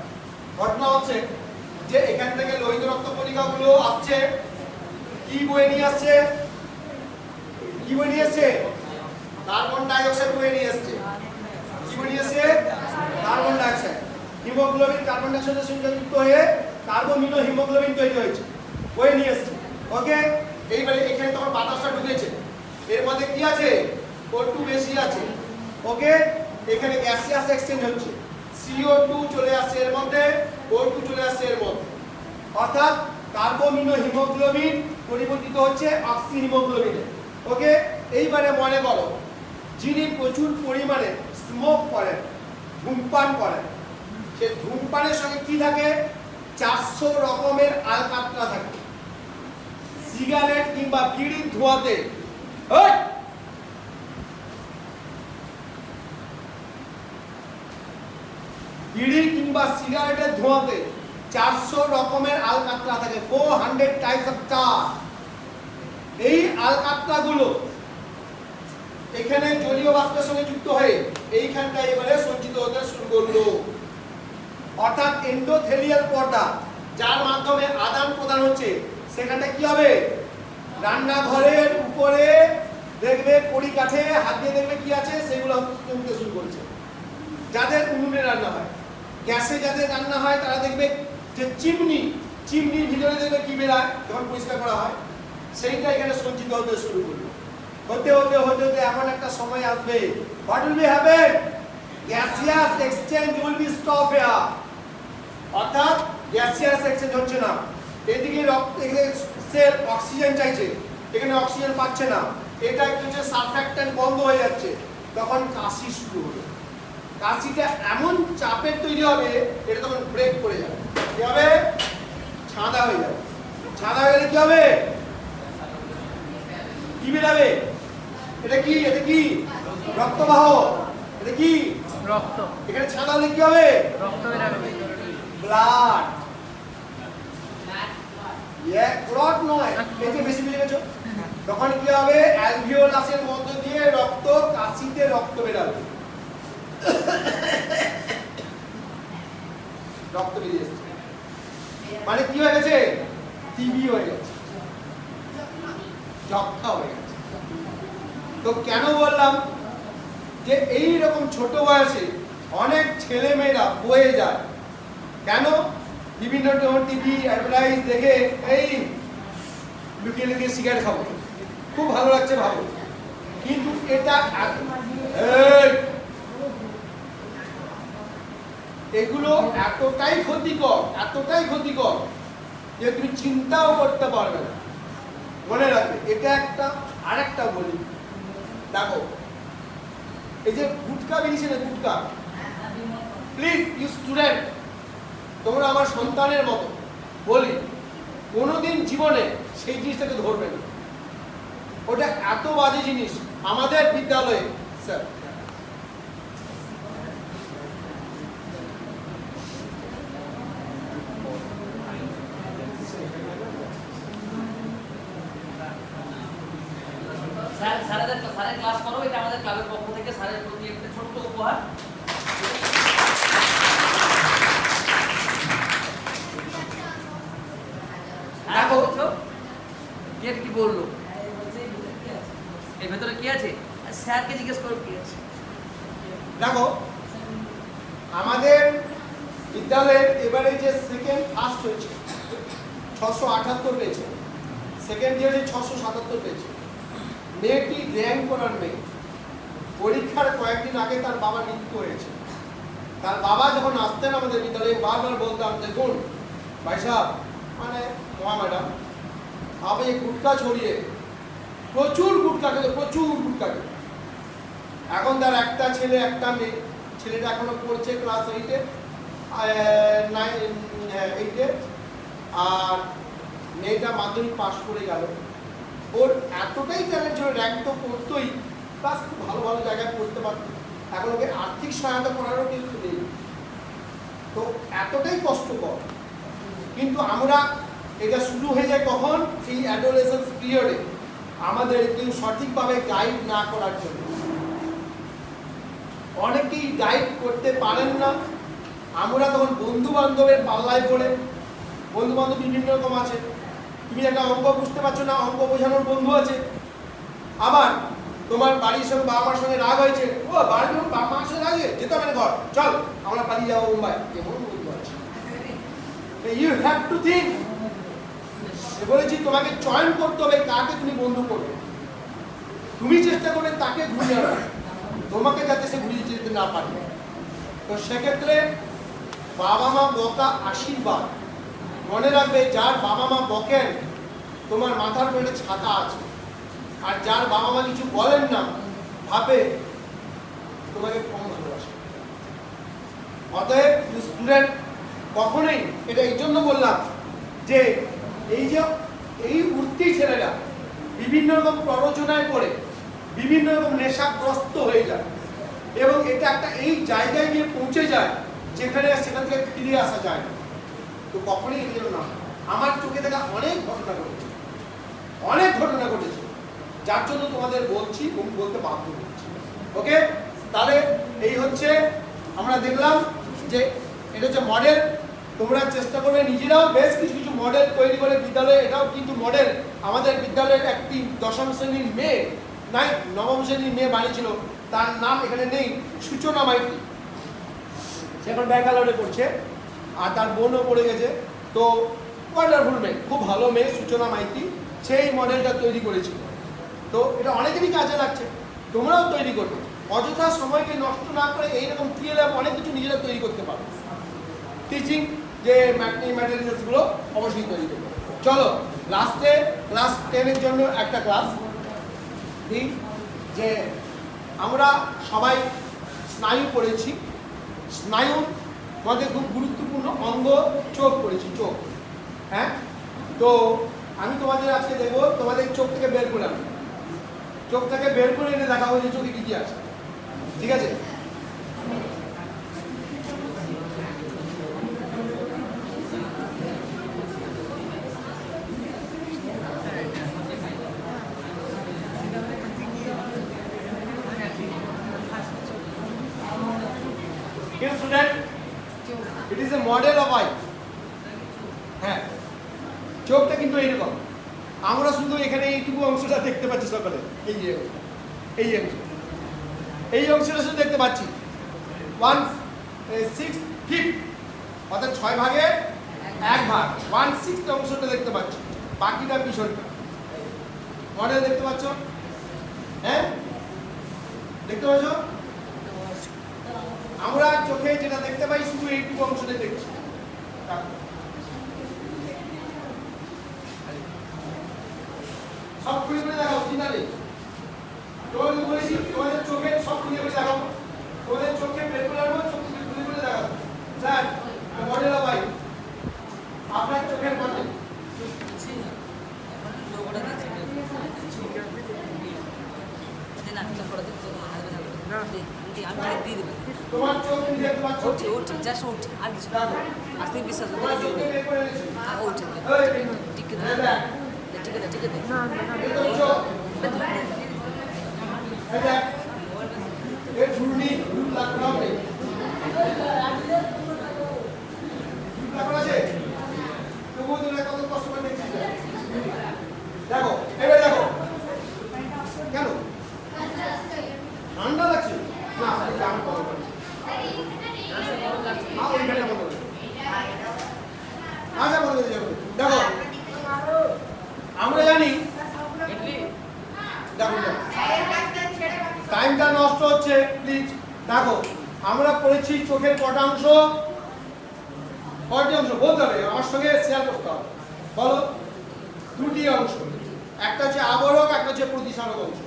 ঘটনা হচ্ছে যে এখান থেকে লোহিত রক্ত কণিকাগুলো আসছে, কি বয়ে নিয়ে আসছে? কি বয়ে নিয়ে আসছে? কার্বন ডাই অক্সাইড বয়ে নিয়ে আসছে। কি বয়ে নিয়ে আসছে? Carbon die oxide. Haemoglobin carbon die অক্সাইডের সঙ্গে যুক্ত হয়ে কার্বোমিনো হিমোগ্লোবিন তৈরি হয়েছে, বয়ে নিয়ে আসছে। ওকে, এইবারে এখানে তোমার বাতাসটা ঢুকেছে, এর মধ্যে কি আছে? O2 বেশি আছে। ওকে, এখানে গ্যাসিয়াস এক্সচেঞ্জ হচ্ছে, CO2 চলে আসছে এর মধ্যে, O2 চলে আসছে এর মধ্যে, অর্থাৎ কার্বোমিনো হিমোগ্লোবিন পরিবর্তিত হচ্ছে অক্সি হিমোগ্লোবিনে। ওকে, এইবারে মনে করো যিনি প্রচুর পরিমাণে স্মোক করেন, ধূমপান করেন, সে ধূমপানের সঙ্গে কি থাকে? 400 রকমের আলকাতরা থাকে। সিগারেট কিংবা বিড়ির ধোঁয়াতে বিড়ি কিংবা সিগারেটের ধোঁয়াতে 400 রকমের আলকাতরা থাকে, 400 টাইপস অফ tar। এই আলকাতরাগুলো এখানে জলীয় বাষ্পের সঙ্গে যুক্ত হয়ে এইখানটায় এবারে সঞ্চিত হতে শুরু করলো, অর্থাৎ এন্ডোথেলিয়াল পর্দা, যার মাধ্যমে আদান প্রদান হচ্ছে। সেখানটা কি হবে? রান্নাঘরের উপরে দেখবে কড়ি কাঠে হাত দিয়ে দেখবে কি আছে, সেগুলো কমতে শুরু করছে। যাদের উনুনে রান্না হয়, গ্যাসে যাদের রান্না হয়, তারা দেখবে যে চিমনির ভিতরে দেখবে কি বেরায় যখন পরিষ্কার করা হয়, সেইটা এখানে সঞ্চিত হতে শুরু করলো। হতে হতে হতে হতে এমন একটা সময় আসবে, what will be happen? Gaseous exchange will be stop here। অর্থাৎ গ্যাসিয়াস এক্সচেঞ্জ হচ্ছে না, এদিকে সেল অক্সিজেন চাইছে, এখানে অক্সিজেন পাচ্ছে না, এটা কি হচ্ছে? সারফ্যাক্ট্যান্ট বন্ধ হয়ে যাচ্ছে, তখন কাশি শুরু হবে। কাশিটা এমন চাপের তৈরি হবে, এটা তখন ব্রেক করে যাবে, কি হবে? ছাঁদা হয়ে যাবে। ছাঁদা হয়ে গেলে কি হবে? কি বেরাবে? এটা কি? এটা কি? রক্তবাহ। এটা কি? রক্ত। এখানে ছাঁদা হলে কি হবে? রক্ত বেরাবে, ব্লাড। ক্লট নয়, এই যে বেশি বেরিয়ে গেছো, তখন কি হবে? অ্যালভিওলাসের মধ্য দিয়ে রক্ত, কাশিতে রক্ত বেরাবে, রক্ত বেরিয়ে এসেছে, মানে কি হয়ে গেছে? টিবি হয়ে গেছে, যক্ষা হয়ে গেছে। তো কেন বললাম যে এই রকম ছোট বয়সে অনেক ছেলে মেয়েরা বয়ে যায়? কেন? বিভিন্ন টিভি অ্যাডভার্টাইজ দেখে এই লুকিয়ে লুকিয়ে সিগারেট খাবো, খুব ভালো লাগছে ভাবো, কিন্তু এটা এগুলো এতটাই ক্ষতিকর যে তুমি চিন্তাও করতে পারবে না। মনে রাখবে, এটা একটা। আরেকটা বলি, দেখো এই যে গুটকা বেরিয়েছে না, গুটকা, প্লিজ ইউ স্টুডেন্ট, তোমরা আমার সন্তানের মতো বলি, কোনোদিন জীবনে সেই জিনিসটাকে ধরবে না, ওটা এত বাজে জিনিস। আমাদের বিদ্যালয়ে স্যার স্যারের ক্লাস করো, এটা আমাদের ক্লাবের পক্ষ থেকে স্যারের প্রতি একটা ছোট্ট উপহার। দেখো কে কি বললো, এর ভেতরে কি আছে, স্যারকে জিজ্ঞেস করো কি আছে। দেখো আমাদের বিদ্যালয়ের এবারে যে সেকেন্ড ফার্স্ট হয়েছে 678 পেয়েছে, সেকেন্ড যে হয়েছে 677 পেয়েছে। মেয়েটি র্যাঙ্ক করার মেয়ে, পরীক্ষার কয়েকদিন আগে তার বাবা মৃত্যু হয়েছে। তার বাবা যখন আসতেন আমাদের বিদ্যালয়ে বারবার বলতাম, দেখুন ভাই সাহেব মানে মহা ম্যাডাম, আপনি গুটকা ছড়িয়ে প্রচুর গুটকা খেত, প্রচুর গুটকা খেত। এখন তার একটা ছেলে একটা মেয়ে, ছেলেটা এখনো পড়ছে ক্লাস 8-এ, আর মেয়েটা মাধ্যমিক পাস করে গেল। ওর এতটাই ট্যালেন্ট ছিল, র্যাঙ্ক তো করতোই, প্লাস খুব ভালো ভালো জায়গায় পড়তে পারত। এখন ওকে আর্থিক সহায়তা করারও কিন্তু নেই, তো এতটাই কষ্টকর। কিন্তু আমরা এটা শুরু হয়ে যায় কখন, এই অ্যাডোলেসেন্স পিরিয়ডে, আমাদের কেউ সঠিকভাবে গাইড না করার জন্য। অনেকেই গাইড করতে পারেন না। আমরা তখন বন্ধু বান্ধবের পাল্লায় পড়ে, বন্ধু বান্ধব বিভিন্ন রকম আছে। তুমি একটা অঙ্ক বুঝতে পারছো না, অঙ্ক বোঝানোর বন্ধু আছে। আবার তোমার বাড়ির সঙ্গে বাবা মার সঙ্গে রাগ হয়েছে, ও বাড়ির বাবা মার সঙ্গে রাগ হয়েছে, যেতে হবে না ঘর, চল আমরা পালিয়ে যাবো মুম্বাই, এমন বন্ধু আছে। ইউ হ্যাভ টু থিঙ্ক, বলেছি তোমাকে চয়ন করতে হবে কাকে তুমি বন্ধু করবে। তুমি চেষ্টা করবে তাকে ঘুরিয়ে আনো, তোমাকে যাতে সে ঘুরিয়ে যেতে না পারে। তো সেক্ষেত্রে বাবা মা বকা আশীর্বাদ। মনে রাখবে, যার বাবা মা বকেন তোমার মাথার পেটে ছাতা আছে, আর যার বাবা মা কিছু বলেন না ভাবে তোমাকে কম ভালোবাসে। অতএব স্টুডেন্ট কখনোই, এটা এই জন্য বললাম যে এই উঠতি ছেলেরা বিভিন্ন রকম প্ররোচনায় পড়ে বিভিন্ন রকম নেশাগ্রস্ত হয়ে যায়, এবং এটা একটা এই জায়গায় গিয়ে পৌঁছে যায় যেখানে সেখান থেকে ফিরে আসা যায় না। তো কখনোই এর না। আমার চোখে দেখা অনেক ঘটনা ঘটেছে, অনেক ঘটনা ঘটেছে, যার জন্য তোমাদের বলছি এবং বলতে বাধ্য হচ্ছি। ওকে, তাহলে এই হচ্ছে আমরা দেখলাম যে এটা হচ্ছে মডেল। তোমরা চেষ্টা করবে নিজেরাও বেশ কিছু কিছু মডেল তৈরি করে বিদ্যালয়ে। এটাও কিন্তু মডেল। আমাদের বিদ্যালয়ের একটি 10ম শ্রেণীর মেয়ে, নাই 9ম শ্রেণীর মেয়ে বানিয়েছিল, তার নাম এখানে নেই, সূচনা মাইতি। সে এখন ব্যাঙ্গালোরে পড়ছে, আর তার বোনও পড়ে গেছে। তো ওয়ান্ডারফুল মেয়ে, খুব ভালো মেয়ে সূচনা মাইতি, সেই মডেলটা তৈরি করেছিল। তো এটা অনেকেরই কাজে লাগছে, তোমরাও তৈরি করবে। অযথা সময়কে নষ্ট না করে এইরকম টিএলএম অনেক কিছু নিজেরা তৈরি করতে পারো। টিচিং যে ম্যাটেরিয়ালসগুলো অবশ্যই তৈরি করবে। চলো লাস্টে ক্লাস 10-এর জন্য একটা ক্লাস দিই, যে আমরা সবাই স্নায়ু পড়েছি। স্নায়ুর মধ্যে খুব গুরুত্বপূর্ণ অঙ্গ চোখ পড়েছি, চোখ। হ্যাঁ, তো আমি তোমাদের আজকে দেখবো, তোমাদের চোখ থেকে বের করে আনবো, চোখটাকে বের করে এনে দেখাবো যে চোখে কি কি আছে। ঠিক আছে? Dear student, it is a model of eye. হ্যাঁ, চোখটা কিন্তু এইরকম। আমরা শুধু এখানে এইটুকু অংশটা দেখতে পাচ্ছি সকালে, এই অংশটা শুধু দেখতে পাচ্ছি। 1/6 অর্থাৎ 6 ভাগে 1 ভাগ, 1/6 অংশটা দেখতে পাচ্ছি, বাকিটা পিছনটা। মডেল দেখতে পাচ্ছ? হ্যাঁ, দেখতে পাচ্ছ? আমরা চোখে যেটা দেখতে পাই শুধু এইটুকু অংশটা দেখছি। সব খুলে খুলে দেখাও, চিন্তা নেই। তোমাদের বলেছি তোমাদের চোখে সব খুলে খুলে দেখাও, তোমাদের চোখে বের করে আনবো, চোখ খুলে খুলে দেখাও। স্যার, মডেল ভাই আপনার চোখের মডেল। তোমার চোখ তুমি দেখতে পাচ্ছ? ওঠে জাস্ট ওঠে, আর কিছু আস্তে বিশ্বাস তোমার চোখে বের করে এনেছি। ওঠে টিকে দে না, টিকে দে এই তো চোখ। যাবে। দেখো আমরা জানি, দেখো টাইমটা নষ্ট হচ্ছে প্লিজ। দেখো আমরা পড়েছি চোখের কটা অংশ, কয়টি অংশ বলতে হবে, আমার সঙ্গে শেয়ার করতে হবে। বলো, দুটি অংশ, একটা হচ্ছে আবরক, একটা হচ্ছে প্রতিসারক অংশ।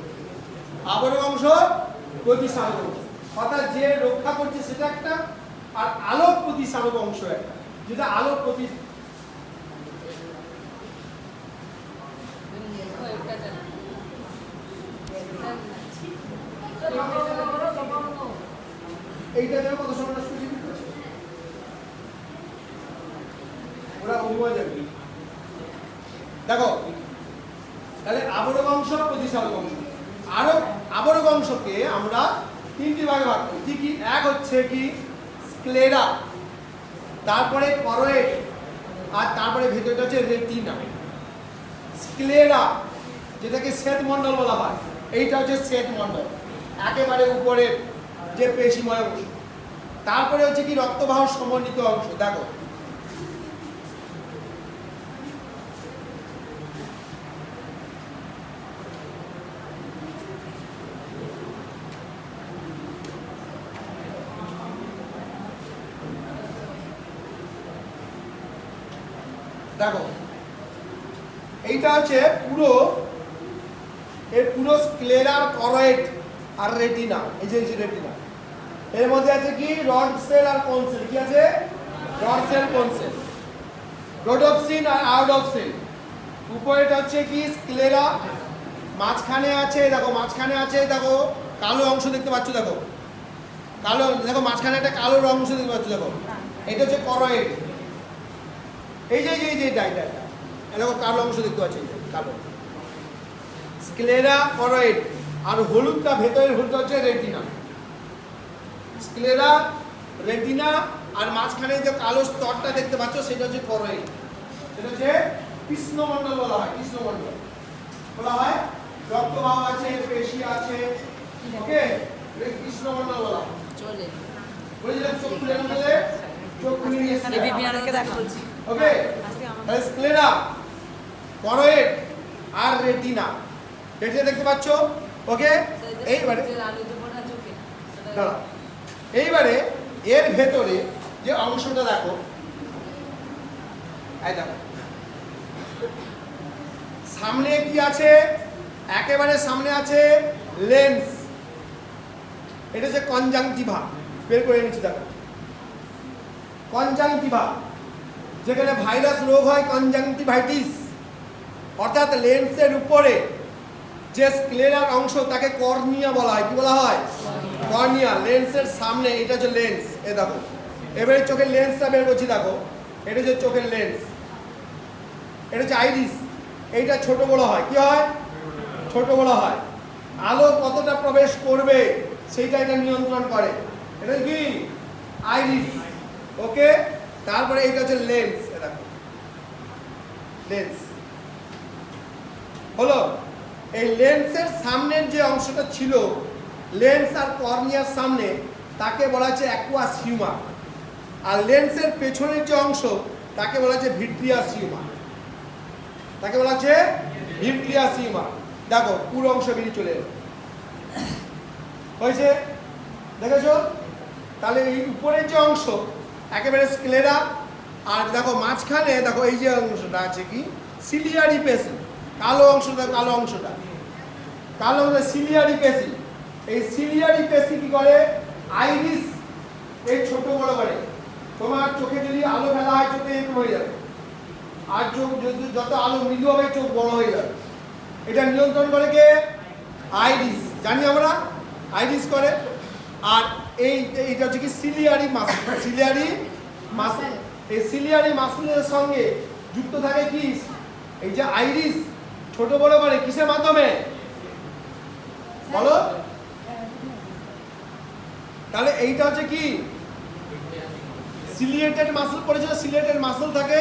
আবরক অংশ, প্রতিসারক অংশ, অর্থাৎ যে রক্ষা করছে সেটা একটা, আর আলোক প্রতিসারক অংশ একটা, যেটা আলোক প্রতি এইটা যেন কত সময় নষ্ট করছে ওরা অনুময় যাবে। দেখো তাহলে আবরক অংশ, প্রতিসারক অংশ। আরো আবরক অংশকে আমরা তিনটি ভাগে ভাগ করি। কি কি? এক হচ্ছে কি স্ক্লেরা, তারপরে করয়েড, আর তারপরে ভেতরটা হচ্ছে রেটিনা। স্ক্লেরা যেটাকে শ্বেতমণ্ডল বলা হয়, এইটা হচ্ছে শ্বেতমণ্ডল, একেবারে উপরের যে পেশিময় অংশ। তারপরে হচ্ছে কি রক্তবাহ সমন্বিত অংশ। দেখো দেখো এইটা হচ্ছে পুরো স্ক্লেরার, করয়েড আর রেটিনা। এই যে রেটিনা, এর মধ্যে আছে কি রড সেল আর কোন সেল। কি আছে? রড সেল, কোন সেল, রোডোপসিন আর আউডোপসিন। উপরেটা হচ্ছে কি স্ক্লেরা, মাঝখানে আছে দেখো, মাঝখানে আছে দেখো কালো অংশ দেখতে পাচ্ছ, দেখো কালো, দেখো মাঝখানে একটা কালো অংশ দেখতে পাচ্ছ, দেখো এটা হচ্ছে করয়েড। এই যে এটা দেখো কালো অংশ দেখতে পাচ্ছ, কালো স্ক্লেরা, করয়েড, আর হলুদটা ভেতরের হলুদটা হচ্ছে রেটিনা। স্ক্লেরা, রেটিনা, আর মাঝখানে যে কালো স্তরটা দেখতে পাচ্ছ সেটা হচ্ছে করয়েড। সেটা হচ্ছে কৃষ্ণমণ্ডল বলা হয়, কৃষ্ণমণ্ডল বলা হয়। রক্তবাহ আছে, পেশি আছে, ওকে, কৃষ্ণমণ্ডল বলা হয়। চলে বুঝলেন? চোখ খুলে গেলে চোখ খুলে নিয়ে এসে দেখাচ্ছি। ওকে, তাহলে স্ক্লেরা, করয়েড আর রেটিনা, রেটিনা দেখতে পাচ্ছ, ওকে। এইবারে এর ভেতরে যে অংশটা দেখো, এই দেখো সামনে কি আছে, একেবারে সামনে আছে লেন্স। এটা হচ্ছে কনজাংটিভা, বের করে নিচ্ছি দেখো, কনজাংটিভা, যেখানে ভাইরাস রোগ হয় কনজাংটিভাইটিস, অর্থাৎ লেন্সের উপরে যে স্ক্লেরার অংশ তাকে কর্নিয়া বলা হয়। কি বলা হয়? কর্নিয়া। লেন্সের সামনে এটা হচ্ছে লেন্স। এ দেখো এবারে চোখের লেন্সটা বের করছি, দেখো এটা হচ্ছে চোখের লেন্স, এটা হচ্ছে আইরিস। এইটা ছোট বড় হয়, কি হয়? ছোট বড় হয়। আলো কতটা প্রবেশ করবে সেইটা এটা নিয়ন্ত্রণ করে, এটা কি আইরিস, ওকে। তারপরে এইটা হচ্ছে লেন্স, এ দেখো লেন্স হলো। এই লেন্সের সামনের যে অংশটা ছিল, লেন্স আর কর্নিয়ার সামনে, তাকে বলা হচ্ছে অ্যাকুয়াস হিউমার। আর লেন্সের পেছনের যে অংশ তাকে বলা হচ্ছে ভিট্রিয়াস হিউমার, তাকে বলা হচ্ছে ভিট্রিয়াস হিউমার। দেখো পুরো অংশ বেরিয়ে চলে এলো, হয়েছে, দেখেছো? তাহলে এই উপরের যে অংশ একেবারে স্ক্লেরা, আর দেখো মাঝখানে দেখো এই যে অংশটা আছে কি সিলিয়ারি পেশি, কালো অংশটা, কালো অংশটা, কালো সিলিয়ারি পেশি। এই সিলিয়ারি পেশি কি করে? আইরিস এই ছোট বড় করে। তোমার চোখে যদি আলো ফেলা হয় চোখে এরকম হয়ে যাবে, আর চোখ যত আলো মৃদু হবে চোখ বড় হয়ে যাবে। এটা নিয়ন্ত্রণ করে কে? আইরিস, জানি আমরা, আইরিস করে। আর এইটা হচ্ছে কি সিলিয়ারি মাসল, সিলিয়ারি মাসল। এই সিলিয়ারি মাসলের সঙ্গে যুক্ত থাকে কি এই যে আইরিস, ছোট বড় করে কিসের মাধ্যমে বলো? তাহলে এইটা হচ্ছে কি সিলিয়েটেড মাসল পড়েছিল, সিলিয়েটেড মাসল থাকে,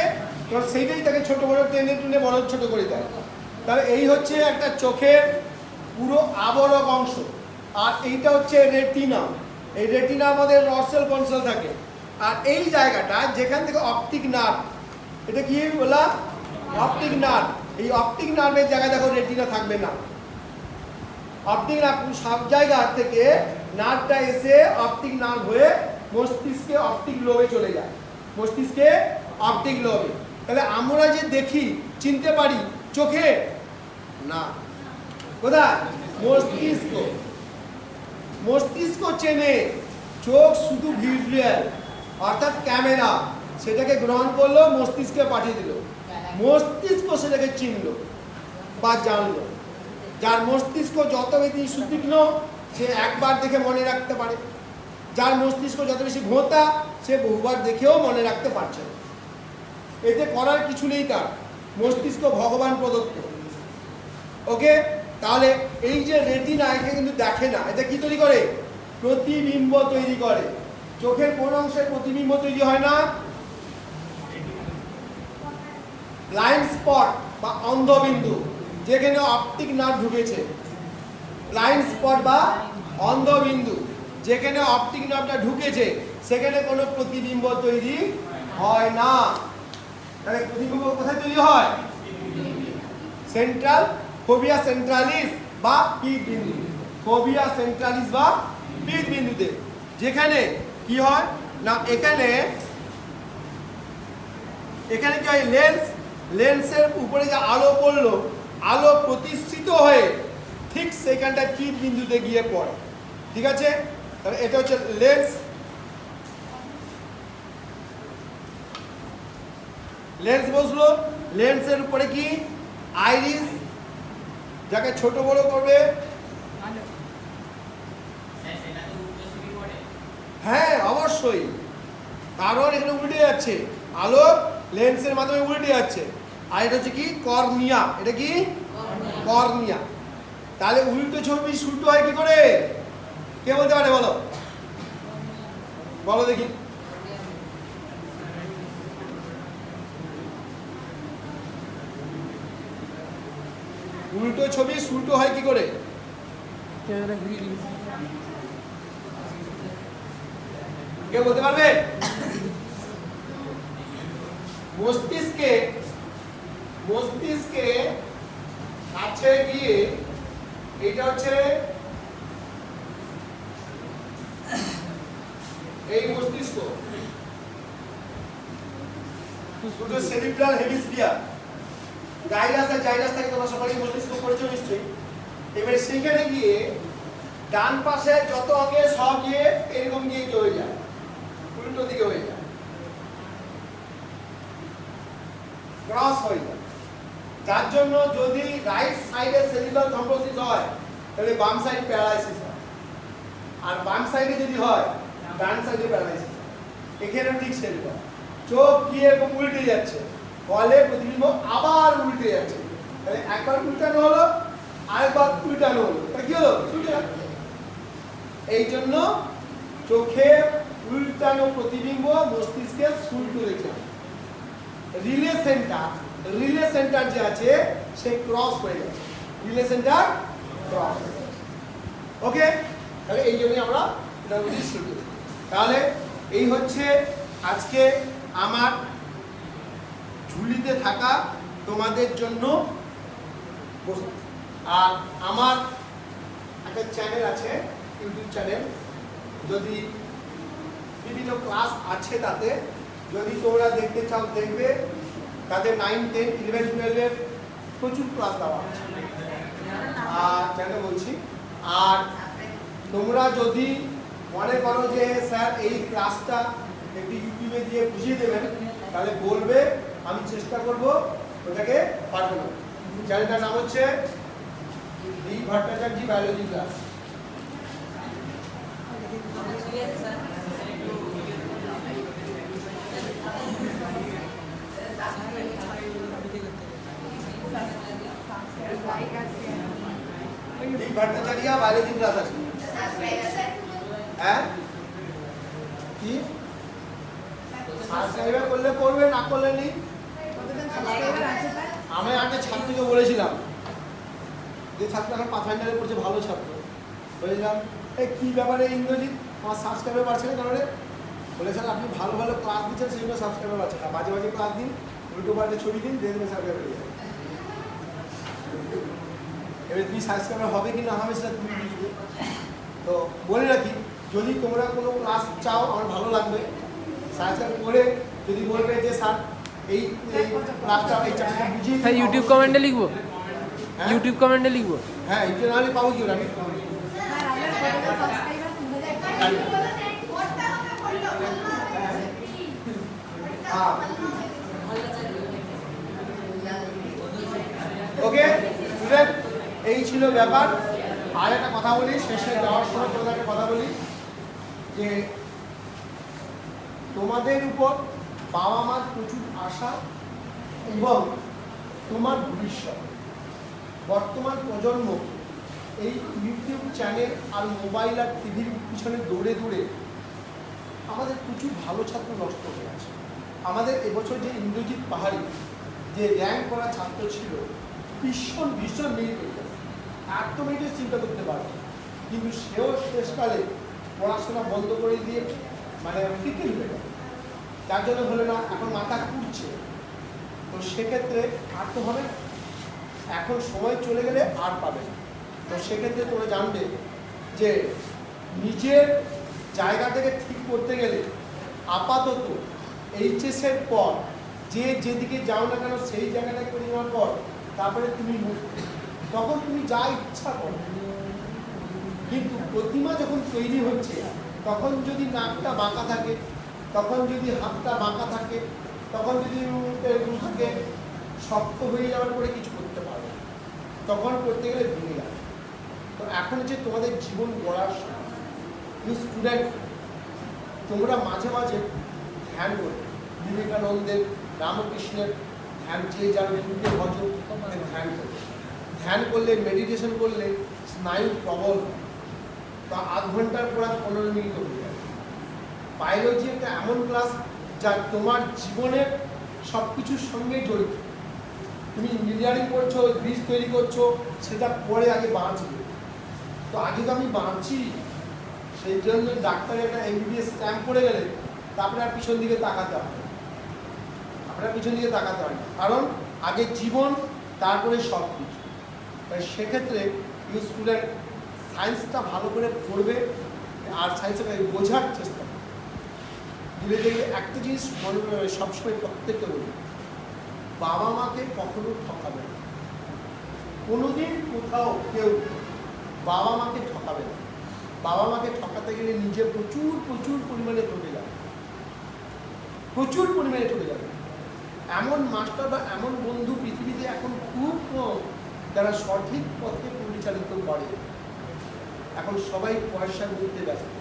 তোর সেইটাই তাকে ছোট বড় টেনে টুনে বড় ছোট করে দেয়। তাহলে এই হচ্ছে একটা চোখের পুরো আবরক অংশ। আর এইটা হচ্ছে রেটিনা। এই রেটিনার মধ্যে রড সেল, কোন সেল থাকে। আর এই জায়গাটা যেখান থেকে অপটিক নার্ভ, এটা কি বলা? Optic nerve. এই অপটিক নার্ভের জায়গায় দেখো রেটিনা থাকবে না। অপটিক নার্ভ সব জায়গা থেকে নার্ভটা এসে অপটিক নার্ভ হয়ে মস্তিষ্কে অপটিক লোবে চলে যায়, মস্তিষ্কে অপটিক লোবে। তাহলে আমরা যে দেখি চিনতে পারি চোখে না, কোথায়? মস্তিষ্ক। মস্তিষ্ক চেনে, চোখ শুধু ভিজুয়াল অর্থাৎ ক্যামেরা, সেটাকে গ্রহণ করলো, মস্তিষ্কে পাঠিয়ে দিল, মস্তিষ্ক সেটাকে চিনলো বা জানলো। যার মস্তিষ্ক যত বেশি সুতীক্ষ্ণ সে একবার দেখে মনে রাখতে পারে, যার মস্তিষ্ক যত বেশি ভোঁতা সে বহুবার দেখেও মনে রাখতে পারছে না। এতে করার কিছু নেই, তার মস্তিষ্ক ভগবান প্রদত্ত। ওকে, তাহলে এই যে রেটিনা এখানে কিন্তু দেখে না, এটা কি তৈরি করে? প্রতিবিম্ব তৈরি করে। চোখের কোন অংশের প্রতিবিম্ব তৈরি হয় না? ব্লাইন্ড স্পট বা অন্ধবিন্দু, যেখানে অপটিক নার্ভ ঢুকেছে। ব্লাইন্ড স্পট বা অন্ধবিন্দু, যেখানে অপটিক নার্ভটা ঢুকেছে সেখানে কোনো প্রতিবিম্ব তৈরি হয় না। তাহলে প্রতিবিম্ব কোথায় তৈরি হয়? সেন্ট্রাল ফোবিয়া সেন্ট্রালিস বা পিঠ বিন্দু, ফোবিয়া সেন্ট্রালিস বা পিঠ বিন্দুতে। যেখানে কি হয় না, এখানে কি হয়? লেন্সের উপরে যে আলো পড়লো, আলো প্রতিষ্ঠিত হয়ে ঠিক সেখানটা পিঠ বিন্দুতে গিয়ে পড়ে। ঠিক আছে, তাহলে এটা হচ্ছে লেন্স। লেন্স বসলো, লেন্সের উপরে কি? আইরিস, যাকে ছোট বড় করবে। হ্যাঁ অবশ্যই, কারণ এখানে উল্টে যাচ্ছে আলো, লেন্সের মাধ্যমে উল্টে যাচ্ছে। আর এটা হচ্ছে কি? কর্নিয়া। এটা কি? কর্নিয়া। তাহলে উল্টো ছবি উল্টো হয় কি করে? কে বলতে পারে? বলো বলো দেখি। উল্টো ছবি উল্টো হয় কি করে? কে বলতে পারবে? মস্তিষ্কে কাছে গিয়ে এটা হচ্ছে এই মস্তিষ্ক, শুধু সেরিব্রাল হেমিস্ফিয়ার। গাইরাস আর জাইরাস থেকে তোমরা সবাই মস্তিষ্ক পড়েছো নিশ্চয়ই। এবারে সেখানে গিয়ে ডান পাশে যত অঙ্গে সব গিয়ে এরকম গিয়ে হয়ে যায়, উল্টো দিকে হয়ে যায়, ক্রস হয়ে যায়। যার জন্য যদি রাইট সাইডে সেরিব্রাল থ্রম্বোসিস হয় তাহলে বাম সাইড প্যারালাইসিস হয়, আর বাম সাইডে যদি হয় ডান সাইডে প্যারালাইসিস হয়। এখানে ঠিক সেরকম চোখ গিয়ে এরকম উল্টে যাচ্ছে, ফলে প্রতিবিম্ব আবার উল্টে যাচ্ছে। তাহলে একবার উল্টানো হলো, আরেকবার উল্টানো হলো, তাহলে কি হলো? এই জন্য চোখে উল্টানো প্রতিবিম্ব মস্তিষ্কে উল্টো দেখে। রিলে সেন্টার যে আছে সে ক্রস হয়ে গেছে, রিলে সেন্টার ক্রস। ওকে, তাহলে এই জন্যই আমরা এটা বুঝি শিখি। তাহলে এই হচ্ছে আজকে আমার ঝুলিতে থাকা তোমাদের জন্য বস্তু। আর আমার একটা চ্যানেল আছে, ইউটিউব চ্যানেল, যদি বিভিন্ন ক্লাস আছে তাতে, যদি তোমরা দেখতে চাও দেখবে। তাদের 9, 10, 11, 12 প্রচুর ক্লাস দেওয়া আছে। আর কেন বলছি, আর তোমরা যদি মনে করো যে স্যার এই ক্লাসটা একটু ইউটিউবে দিয়ে বুঝিয়ে দেবেন, তাহলে বলবে, আমি চেষ্টা করব ওটাকে পাঠানো। চ্যানেলটার নাম হচ্ছে D Bhattacharya biology class. D Bhattacharya biology class আছে। হ্যাঁ কি সাবস্ক্রাইব করলে করবে, না করলে নেই। আমি আগে ছাত্রকে বলেছিলাম, যে ছাত্র এখন পাথফাইন্ডারে পড়ছে, ভালো ছাত্র, বলেছিলাম এই কী ব্যাপারে ইন্দ্রজিৎ আমার সাবস্ক্রাইবার বাড়ছে না, কারণে বলে স্যার আপনি ভালো ভালো ক্লাস দিচ্ছেন, সেগুলো সাবস্ক্রাইবার বাড়ছে না, বাজে বাজে ক্লাস দিন উল্টো পাল্টে ছবি দিন দেখবেন সাবস্ক্রাইব হয়ে যাবে। এবার তুমি সাবস্ক্রাইবার হবে কি না হবে সেটা তুমি বুঝবে। তো বলে রাখি, যদি তোমরা কোনো ক্লাস চাও আমার ভালো লাগবে, সাবস্ক্রাইব করে যদি বলবে যে স্যার এই ক্লাসটা এই চ্যাপ্টারটা বুঝিয়ে দিন, হ্যাঁ ইউটিউব কমেন্টে লিখবো, হ্যাঁ? ইউটিউব কমেন্টে লিখবো। হ্যাঁ ইউটিউব নাহলে পাবো কি ওরা আমি ওকে স্টুডেন্ট, এই ছিল ব্যাপার। আর একটা কথা বলি, শেষে যাওয়ার সময় তোমাদের একটা কথা বলি যে তোমাদের উপর বাবা মার প্রচুর আশা এবং তোমার ভবিষ্যৎ। বর্তমান প্রজন্ম এই ইউটিউব চ্যানেল আর মোবাইল আর টিভির পিছনে দৌড়ে দৌড়ে আমাদের প্রচুর ভালো ছাত্র নষ্ট হয়ে আছে। আমাদের এবছর যে ইন্দ্রজিৎ পাহাড়ি যে র্যাঙ্ক করা ছাত্র ছিল, ভীষণ ভীষণ মেরিট হয়ে গেছে, এত মেরিটের চিন্তা করতে পারে, কিন্তু সেও শেষকালে পড়াশোনা বন্ধ করে দিয়ে মানে ফিকির হয়ে গেল, যার জন্য হলো না, এখন মাথা ঘুরছে। তো সেক্ষেত্রে আর তো হবে না, এখন সময় চলে গেলে আর পাবে না। তো সেক্ষেত্রে তোমরা জানবে যে নিজের জায়গা থেকে ঠিক করতে গেলে আপাতত এইচএসের পর যে যেদিকে যাও না কেন সেই জায়গাটা করে নেওয়ার পর তারপরে তুমি মুক্ত, তখন তুমি যা ইচ্ছা করো। কিন্তু প্রতিমা যখন তৈরি হচ্ছে তখন যদি নাকটা বাঁকা থাকে, তখন যদি হাতটা বাঁকা থাকে, তখন যদি থাকে শক্ত হয়ে যাওয়ার পরে কিছু করতে পারবে না, তখন করতে গেলে ভেঙে যাবে। তো এখন হচ্ছে তোমাদের জীবন গড়ার সময়। স্টুডেন্ট, তোমরা মাঝে মাঝে ধ্যান করবে, বিবেকানন্দের, রামকৃষ্ণের ধ্যান, যে যার গুরুকে ভজ ধ্যান করবে। ধ্যান করলে, মেডিটেশন করলে স্নায়ু প্রবল, তা আধ ঘন্টার পর 15 মিনিট হয়ে যায়। বায়োলজি একটা এমন ক্লাস যা তোমার জীবনের সব কিছুর সঙ্গে জড়িত। তুমি ইঞ্জিনিয়ারিং করছো, ব্রিজ তৈরি করছো, সেটা পরে আগে বাঁচবে। তো আগে তো আমি বাঁচি, সেই জন্য ডাক্তারের একটা এমবিবিএস স্ট্যাম্প করে গেলে তারপরে আর পিছন দিকে তাকাতে হয়, আপনার পিছন দিকে তাকাতে হয় না, কারণ আগে জীবন তারপরে সব কিছু। তাই সেক্ষেত্রে স্টুডেন্ট সায়েন্সটা ভালো করে পড়বে আর সায়েন্সটাকে বোঝার চেষ্টা করবে। ধীরে ধীরে একটা জিনিস মনে সবসময় প্রত্যেককে বলবে, বাবা মাকে কখনো ঠকাবে না। কোনোদিন কোথাও কেউ বাবা মাকে ঠকাবে না। বাবা মাকে ঠকাতে গেলে নিজে প্রচুর প্রচুর পরিমাণে ঠকে যাবে, প্রচুর পরিমাণে ঠকে যাবে। এমন মাস্টার বা এমন বন্ধু পৃথিবীতে এখন খুব কম যারা সঠিক পথে পরিচালিত করে। এখন সবাই পয়সা করতে ব্যস্ত।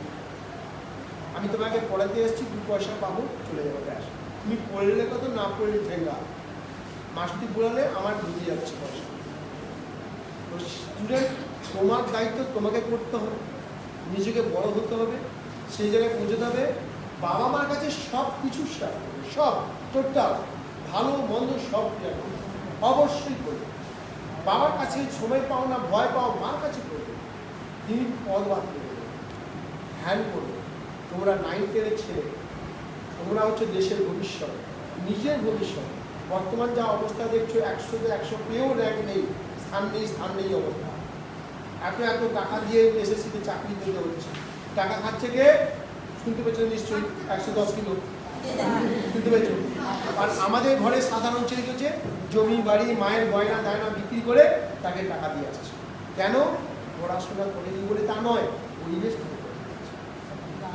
আমি তোমাকে পড়াতে এসেছি, 2 পয়সা পাবো, চলে যাবো, ব্যাস। তুমি পড়লে কত, না পড়লে ঠেঙ্গা, মাস্টি পড়ালে আমার বুঝে যাচ্ছে পয়সা। তো স্টুডেন্ট, তোমার দায়িত্ব তোমাকে করতে হবে, নিজেকে বড় হতে হবে, সেই জায়গায় পৌঁছতে হবে। বাবা মার কাছে সব কিছু শেয়ার করবে, সব টোটাল ভালো মন্দ সব শেয়ার করবে, অবশ্যই করবে। বাবার কাছে সময় পাও না, ভয় পাও, মার কাছে করবে। তিনি পদ বাদ করে দেবে, ধ্যান করবে। তোমরা 9-10 ছেলে, তোমরা হচ্ছে দেশের ভবিষ্যৎ, নিজের ভবিষ্যৎ। বর্তমান যা অবস্থা দেখছো, 100-তে 100 পেয়েও র্যাঙ্ক নেই, স্থান নেই অবস্থা। এত এত টাকা দিয়ে এসএসসিতে চাকরি দিতে হচ্ছে। টাকা খাচ্ছে কে? শুনতে পেয়েছো নিশ্চয়ই, 110 কিলো শুনতে পেয়েছো। আর আমাদের ঘরে সাধারণ ছেলে হচ্ছে জমি বাড়ি, মায়ের গয়না দায়না বিক্রি করে তাকে টাকা দিয়ে আসছে। কেন? পড়াশোনা করেনি বলে তা নয়, পরিবেশ।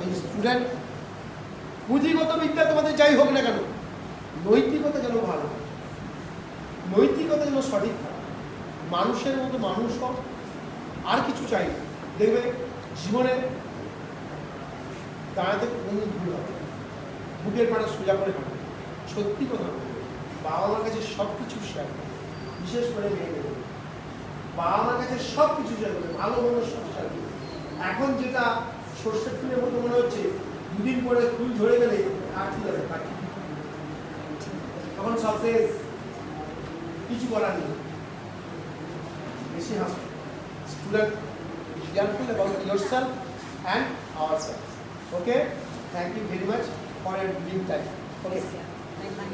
এই স্টুডেন্ট, পুঁথিগত বিদ্যা তোমাদের যাই হোক না কেন, নৈতিকতা যেন ভালো, নৈতিকতা যেন সঠিক থাকে, মানুষের মতো মানুষ হোক, আর কিছু চাই না। দেখবে জীবনে দাঁড়াতে কোনো ভুল হবে, বুকের পাড়া সোজা করে হাঁটবে, সত্যি কথা বলবে। বাবা মার কাছে সব কিছু শেয়ার করবে, বিশেষ করে মেয়েদের বাবা মার কাছে সব কিছু শেয়ার করবে, ভালো মন্দ সব শেয়ার করবে। এখন যেটা সর্ষের ফুলের মতো মনে হচ্ছে, 2 দিন পরে ফুল ঝরে গেলে আর কি যাবে, তখন সব শেষ, কিছু করার নেই, বেশি হাসবে। Student, be careful about yourself and ourselves. Okay? Thank you very much for your giving time. Okay.